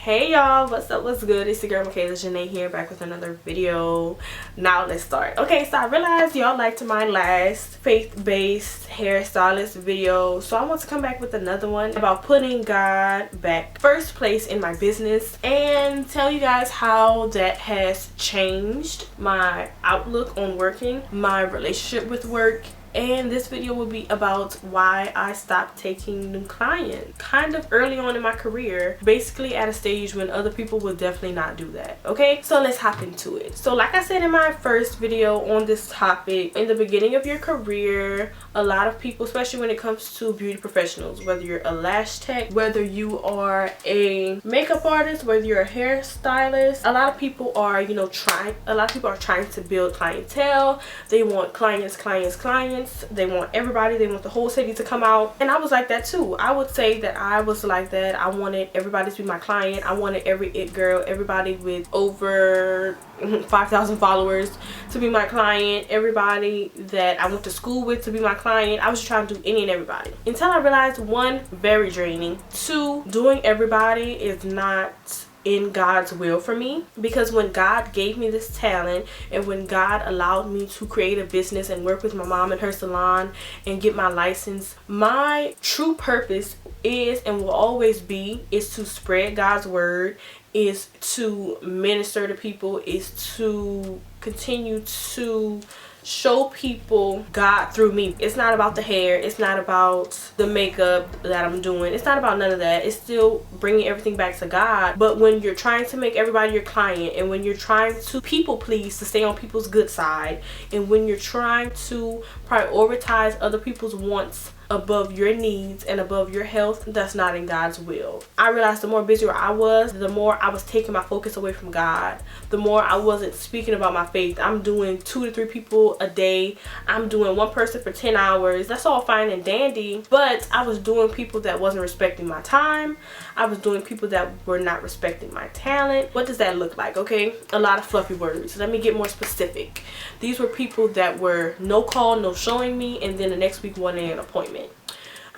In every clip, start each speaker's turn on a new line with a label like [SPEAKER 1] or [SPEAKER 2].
[SPEAKER 1] Hey y'all, what's up, what's good? It's the girl Michaela Janae here, back with another video. Now let's start. Okay, so I realized y'all liked my last faith-based hairstylist video, so I want to come back with another one about putting God back first place in my business and tell you guys how that has changed my outlook on working, my relationship with work. And this video will be about why I stopped taking new clients kind of early on in my career, basically at a stage when other people would definitely not do that. Okay, so let's hop into it. So like I said in my first video on this topic, in the beginning of your career, a lot of people, especially when it comes to beauty professionals, whether you're a lash tech, whether you are a makeup artist, whether you're a hairstylist, a lot of people are, trying to build clientele. They want clients. They want everybody. They want the whole city to come out. And I was like that too. I would say that I was like that. I wanted everybody to be my client. I wanted every it girl, everybody with over 5,000 followers to be my client, everybody that I went to school with to be my client. I was just trying to do any and everybody, until I realized, one, very draining, two, doing everybody is not in God's will for me. Because when God gave me this talent and when God allowed me to create a business and work with my mom in her salon and get my license, my true purpose is and will always be is to spread God's word, is to minister to people, is to continue to show people God through me. It's not about the hair, it's not about the makeup that I'm doing, it's not about none of that. It's still bringing everything back to God. But when you're trying to make everybody your client, and when you're trying to people please to stay on people's good side, and when you're trying to prioritize other people's wants above your needs and above your health, that's not in God's will. I realized the more busier I was, the more I was taking my focus away from God, the more I wasn't speaking about my faith. I'm doing 2 to 3 people a day. I'm doing one person for 10 hours. That's all fine and dandy, but I was doing people that wasn't respecting my time. I was doing people that were not respecting my talent. What does that look like? Okay, a lot of fluffy words. Let me get more specific. These were people that were no call, no showing me, and then the next week wanting an appointment.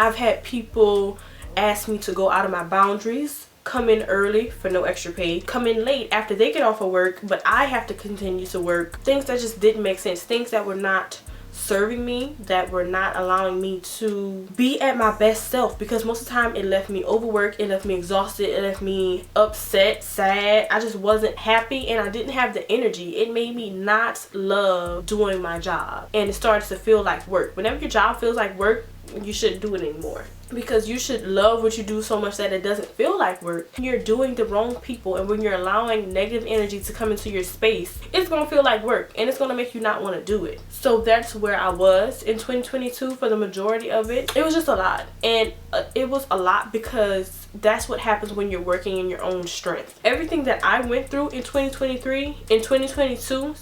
[SPEAKER 1] I've had people ask me to go out of my boundaries, come in early for no extra pay, come in late after they get off of work, but I have to continue to work. Things that just didn't make sense, things that were not serving me, that were not allowing me to be at my best self, because most of the time it left me overworked, it left me exhausted, it left me upset, sad. I just wasn't happy and I didn't have the energy. It made me not love doing my job, and it started to feel like work. Whenever your job feels like work, you shouldn't do it anymore, because you should love what you do so much that it doesn't feel like work. You're doing the wrong people, and when you're allowing negative energy to come into your space, it's gonna feel like work, and it's gonna make you not want to do it. So that's where I was in 2022 for the majority of it. It was just a lot, and it was a lot because that's what happens when you're working in your own strength. Everything that I went through in 2022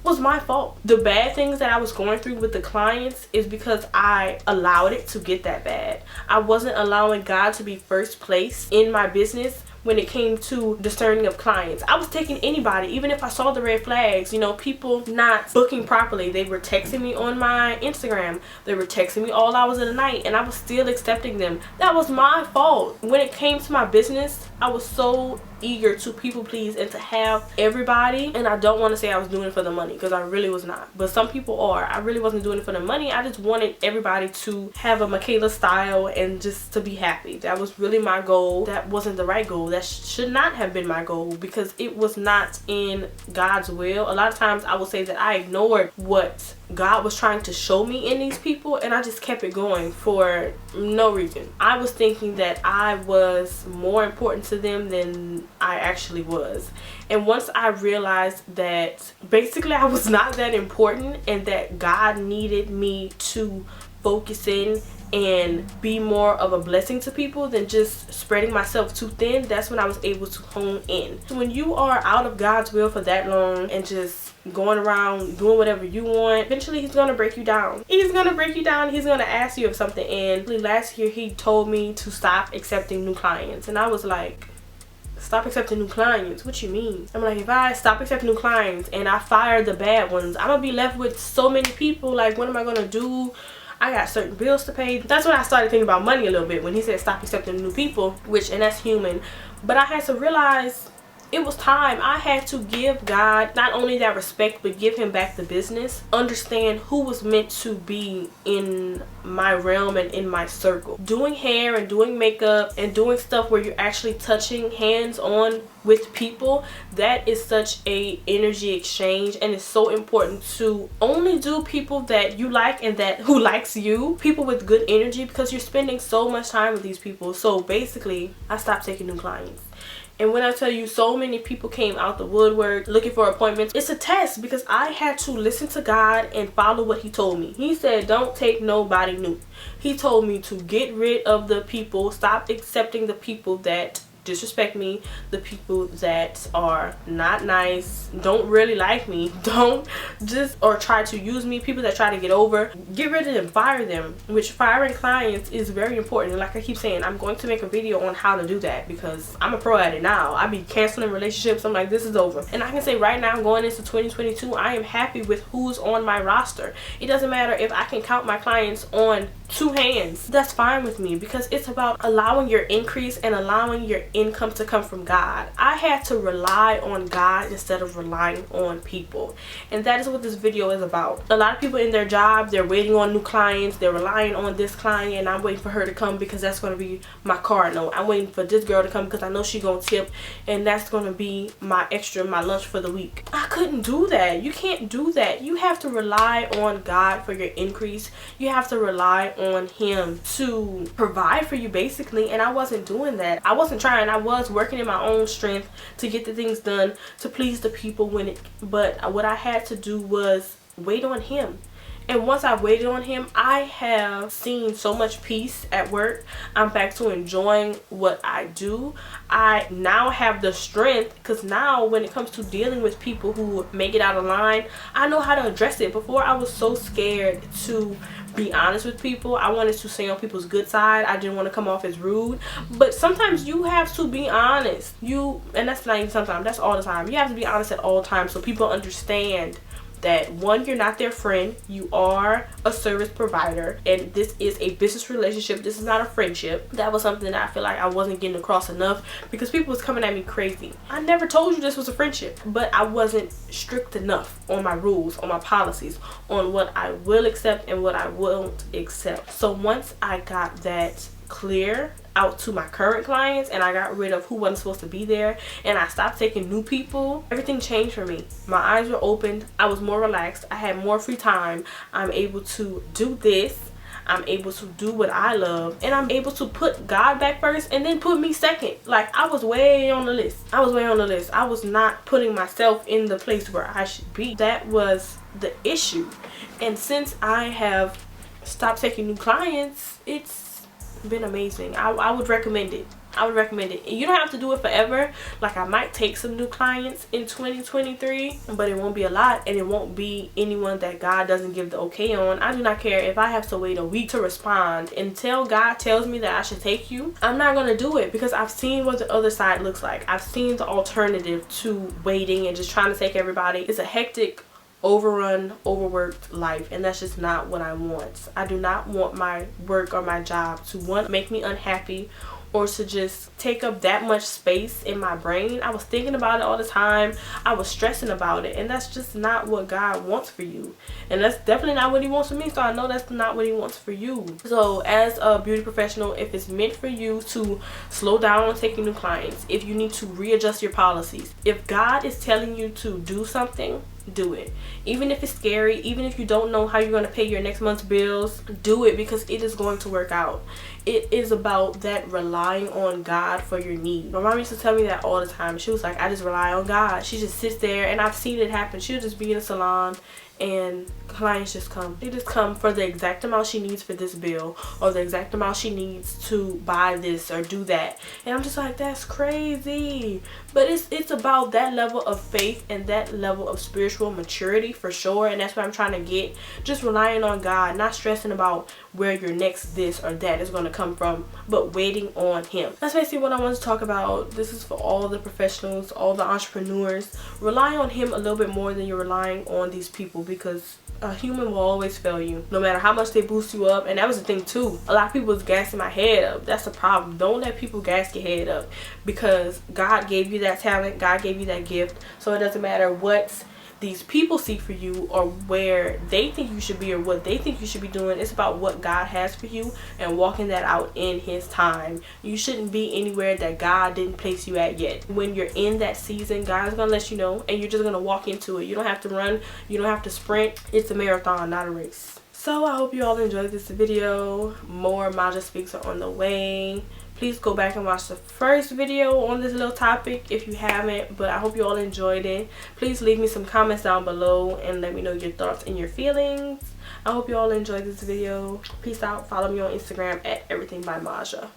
[SPEAKER 1] was my fault. The bad things that I was going through with the clients is because I allowed it to get that bad. I wasn't allowing God to be first place in my business when it came to discerning of clients. I was taking anybody, even if I saw the red flags, people not booking properly. They were texting me on my Instagram. They were texting me all hours of the night, and I was still accepting them. That was my fault. When it came to my business, I was so eager to people please and to have everybody, and I don't want to say I was doing it for the money, because I really was not, but some people are. I really wasn't doing it for the money. I just wanted everybody to have a Michaela style and just to be happy. That was really my goal. That wasn't the right goal. That should not have been my goal, because it was not in God's will. A lot of times I will say that I ignored what God was trying to show me in these people, and I just kept it going for no reason. I was thinking that I was more important to them than I actually was. And once I realized that basically I was not that important, and that God needed me to focus in and be more of a blessing to people than just spreading myself too thin, that's when I was able to hone in. So when you are out of God's will for that long and just going around doing whatever you want, eventually he's gonna break you down. He's gonna break you down. He's gonna ask you of something. And last year he told me to stop accepting new clients, and I was like, stop accepting new clients? What you mean? I'm like, if I stop accepting new clients and I fire the bad ones, I'm gonna be left with so many people. Like, what am I gonna do? I got certain bills to pay. That's when I started thinking about money a little bit, when he said stop accepting new people, and that's human. But I had to realize it was time. I had to give God not only that respect, but give him back the business. Understand who was meant to be in my realm and in my circle. Doing hair and doing makeup and doing stuff where you're actually touching hands on with people, that is such a energy exchange, and it's so important to only do people that you like and that who likes you, people with good energy, because you're spending so much time with these people. So basically, I stopped taking new clients. And when I tell you so many people came out the woodwork looking for appointments, it's a test, because I had to listen to God and follow what he told me. He said, don't take nobody new. He told me to get rid of the people, stop accepting the people that disrespect me, the people that are not nice, don't really like me, don't just or try to use me, people that try to get over. Get rid of them, fire them, which firing clients is very important. And like I keep saying, I'm going to make a video on how to do that, because I'm a pro at it now. I be canceling relationships. I'm like, this is over. And I can say right now, going into 2022, I am happy with who's on my roster. It doesn't matter if I can count my clients on 2 hands. That's fine with me, because it's about allowing your increase and allowing your income to come from God. I had to rely on God instead of relying on people, and that is what this video is about. A lot of people in their job, they're waiting on new clients, they're relying on this client, and I'm waiting for her to come because that's going to be my card note. I'm waiting for this girl to come because I know she's going to tip, and that's going to be my lunch for the week. I couldn't do that. You can't do that. You have to rely on God for your increase. You have to rely on him to provide for you, basically. And I wasn't doing that. I wasn't trying. I was working in my own strength to get the things done, to please the people but what I had to do was wait on him. And once I waited on him, I have seen so much peace at work. I'm back to enjoying what I do. I now have the strength, because now when it comes to dealing with people who make it out of line, I know how to address it. Before, I was so scared to be honest with people. I wanted to stay on people's good side. I didn't want to come off as rude. But sometimes you have to be honest. And that's not even sometimes, that's all the time. You have to be honest at all times, so people understand that, one, you're not their friend, you are a service provider, and this is a business relationship. This is not a friendship. That was something that I feel like I wasn't getting across enough, because people was coming at me crazy. I never told you this was a friendship, but I wasn't strict enough on my rules, on my policies, on what I will accept and what I won't accept. So once I got that clear out to my current clients, and I got rid of who wasn't supposed to be there, and I stopped taking new people, everything changed for me. My eyes were opened. I was more relaxed. I had more free time. I'm able to do this. I'm able to do what I love, and I'm able to put God back first and then put me second. Like, I was way on the list. I was not putting myself in the place where I should be. That was the issue. And since I have stopped taking new clients, it's been amazing. I would recommend it. I would recommend it. You don't have to do it forever. Like, I might take some new clients in 2023, but it won't be a lot, and it won't be anyone that God doesn't give the okay on. I do not care if I have to wait a week to respond. Until God tells me that I should take you, I'm not gonna do it, because I've seen what the other side looks like. I've seen the alternative to waiting and just trying to take everybody. It's a hectic, overrun, overworked life, and that's just not what I want. I do not want my work or my job to, one, make me unhappy, or to just take up that much space in my brain. I was thinking about it all the time. I was stressing about it, and that's just not what God wants for you, and that's definitely not what he wants for me. So I know that's not what he wants for you. So as a beauty professional, if it's meant for you to slow down on taking new clients, if you need to readjust your policies, if God is telling you to do something, do it. Even if it's scary, even if you don't know how you're going to pay your next month's bills, do it, because it is going to work out. It is about that relying on God for your need. My mom used to tell me that all the time. She was like, I just rely on God. She just sits there, and I've seen it happen. She'll just be in a salon, and clients just come. They just come for the exact amount she needs for this bill, or the exact amount she needs to buy this or do that. And I'm just like, that's crazy. But it's about that level of faith and that level of spiritual maturity, for sure. And that's what I'm trying to get. Just relying on God, not stressing about where your next this or that is going to come from, but waiting on him. That's basically what I want to talk about. This is for all the professionals, all the entrepreneurs. Rely on him a little bit more than you're relying on these people, because A human will always fail you, no matter how much they boost you up. And that was the thing too. A lot of people was gassing my head up. That's the problem. Don't let people gas your head up, because God gave you that talent. God gave you that gift. So it doesn't matter what these people see for you, or where they think you should be, or what they think you should be doing. It's about what God has for you and walking that out in his time. You shouldn't be anywhere that God didn't place you at yet. When you're in that season, God's gonna let you know, and you're just gonna walk into it. You don't have to run, you don't have to sprint. It's a marathon, not a race. So I hope you all enjoyed this video. More Maja Speaks are on the way. Please go back and watch the first video on this little topic if you haven't, but I hope you all enjoyed it. Please leave me some comments down below and let me know your thoughts and your feelings. I hope you all enjoyed this video. Peace out. Follow me on Instagram at everything by Maja.